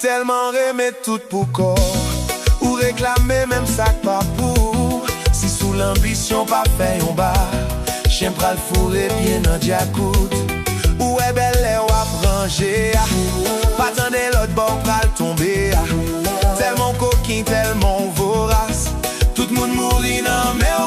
tellement remettre tout pour corps, ou réclamer même ça pas pour. Si sous l'ambition pas fait un bar, j'aime pral fourrer bien dans diacoute. Ou est belle ou à ranger, pas attendre l'autre bord pral tomber. Tellement coquin, tellement vorace, tout le monde mourit non mais